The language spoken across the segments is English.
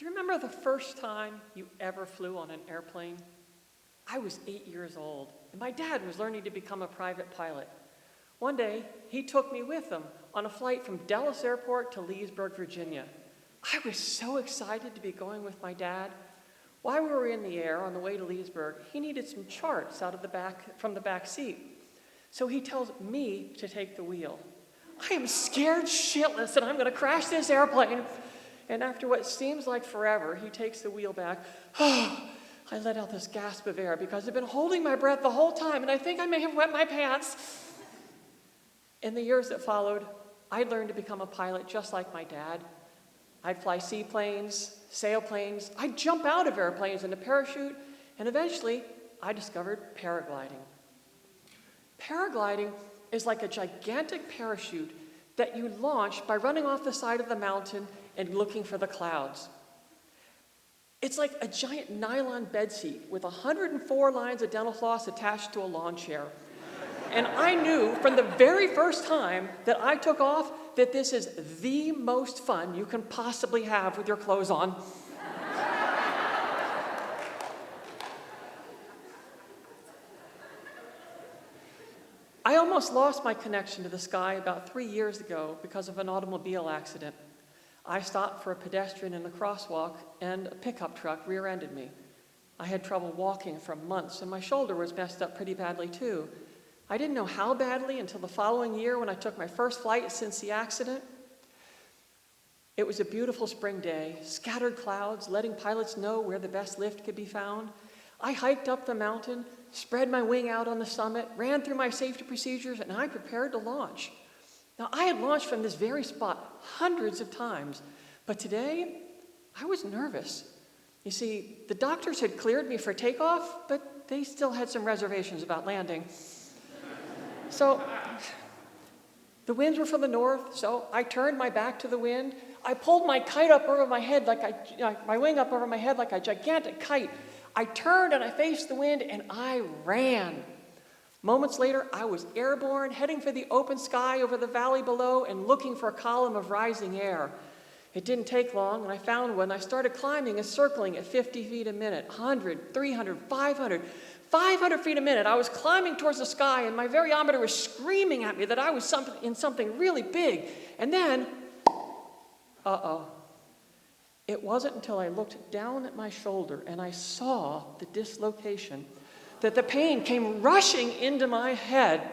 Do you remember the first time you ever flew on an airplane? I was 8 years old, and my dad was learning to become a private pilot. One day, he took me with him on a flight from Dallas Airport to Leesburg, Virginia. I was so excited to be going with my dad. While we were in the air on the way to Leesburg, he needed some charts from the back seat. So he tells me to take the wheel. I am scared shitless that I'm going to crash this airplane. And after what seems like forever, he takes the wheel back. I let out this gasp of air because I've been holding my breath the whole time, and I think I may have wet my pants. In the years that followed, I learned to become a pilot just like my dad. I'd fly seaplanes, sailplanes. I'd jump out of airplanes in a parachute, and eventually I discovered paragliding. Paragliding is like a gigantic parachute that you launch by running off the side of the mountain and looking for the clouds. It's like a giant nylon bedseat with 104 lines of dental floss attached to a lawn chair. And I knew from the very first time that I took off that this is the most fun you can possibly have with your clothes on. I almost lost my connection to the sky about 3 years ago because of an automobile accident. I stopped for a pedestrian in a crosswalk, and a pickup truck rear-ended me. I had trouble walking for months, and my shoulder was messed up pretty badly too. I didn't know how badly until the following year when I took my first flight since the accident. It was a beautiful spring day, scattered clouds, letting pilots know where the best lift could be found. I hiked up the mountain, spread my wing out on the summit, ran through my safety procedures, and I prepared to launch. Now, I had launched from this very spot hundreds of times, but today, I was nervous. You see, the doctors had cleared me for takeoff, but they still had some reservations about landing. So, the winds were from the north, so I turned my back to the wind. I pulled my kite up over my head my wing up over my head like a gigantic kite. I turned and I faced the wind and I ran. Moments later, I was airborne, heading for the open sky over the valley below and looking for a column of rising air. It didn't take long, and I found one. I started climbing and circling at 50 feet a minute, 100, 300, 500 feet a minute. I was climbing towards the sky, and my variometer was screaming at me that I was in something really big. And then, it wasn't until I looked down at my shoulder and I saw the dislocation that the pain came rushing into my head.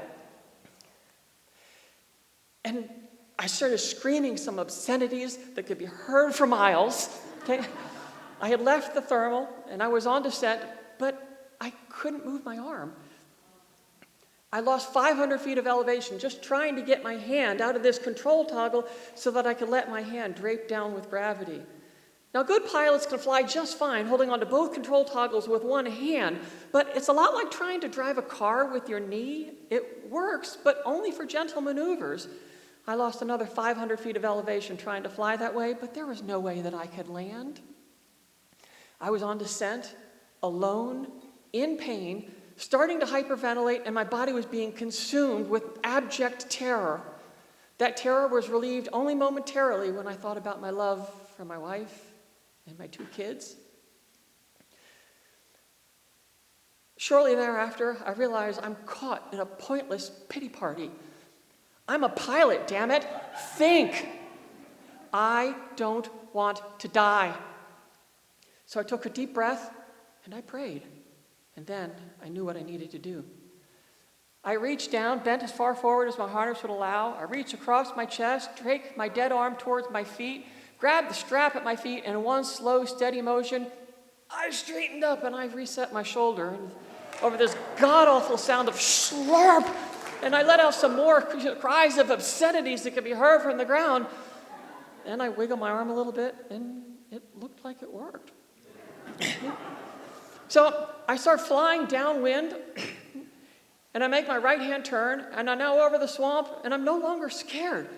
And I started screaming some obscenities that could be heard for miles. Okay? I had left the thermal and I was on descent, but I couldn't move my arm. I lost 500 feet of elevation just trying to get my hand out of this control toggle so that I could let my hand drape down with gravity. Now, good pilots can fly just fine holding onto both control toggles with one hand, but it's a lot like trying to drive a car with your knee. It works, but only for gentle maneuvers. I lost another 500 feet of elevation trying to fly that way, but there was no way that I could land. I was on descent, alone, in pain, starting to hyperventilate, and my body was being consumed with abject terror. That terror was relieved only momentarily when I thought about my love for my wife and my 2 kids. Shortly thereafter, I realized I'm caught in a pointless pity party. I'm a pilot, damn it. Think. I don't want to die. So I took a deep breath and I prayed. And then I knew what I needed to do. I reached down, bent as far forward as my harness would allow. I reached across my chest, draped my dead arm towards my feet, grabbed the strap at my feet, and in one slow, steady motion, I straightened up and I reset my shoulder. And over this god-awful sound of slurp, and I let out some more cries of obscenities that could be heard from the ground. And I wiggled my arm a little bit, and it looked like it worked. So I start flying downwind, and I make my right-hand turn, and I'm now over the swamp, and I'm no longer scared.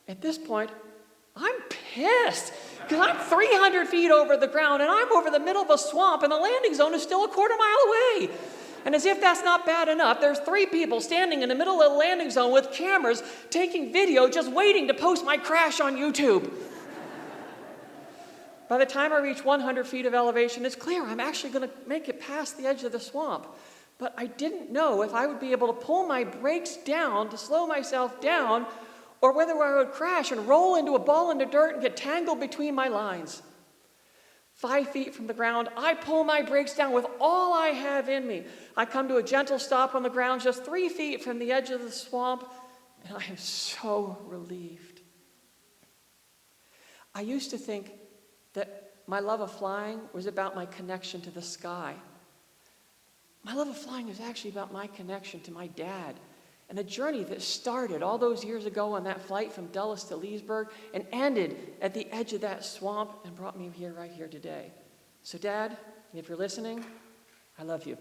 At this point, I'm pissed, because I'm 300 feet over the ground, and I'm over the middle of a swamp, and the landing zone is still a quarter mile away. And as if that's not bad enough, there's 3 people standing in the middle of the landing zone with cameras taking video, just waiting to post my crash on YouTube. By the time I reach 100 feet of elevation, it's clear I'm actually going to make it past the edge of the swamp. But I didn't know if I would be able to pull my brakes down to slow myself down, or whether I would crash and roll into a ball in the dirt and get tangled between my lines. 5 feet from the ground, I pull my brakes down with all I have in me. I come to a gentle stop on the ground just 3 feet from the edge of the swamp, and I am so relieved. I used to think that my love of flying was about my connection to the sky. My love of flying is actually about my connection to my dad, and a journey that started all those years ago on that flight from Dulles to Leesburg and ended at the edge of that swamp and brought me here, right here today. So Dad, if you're listening, I love you.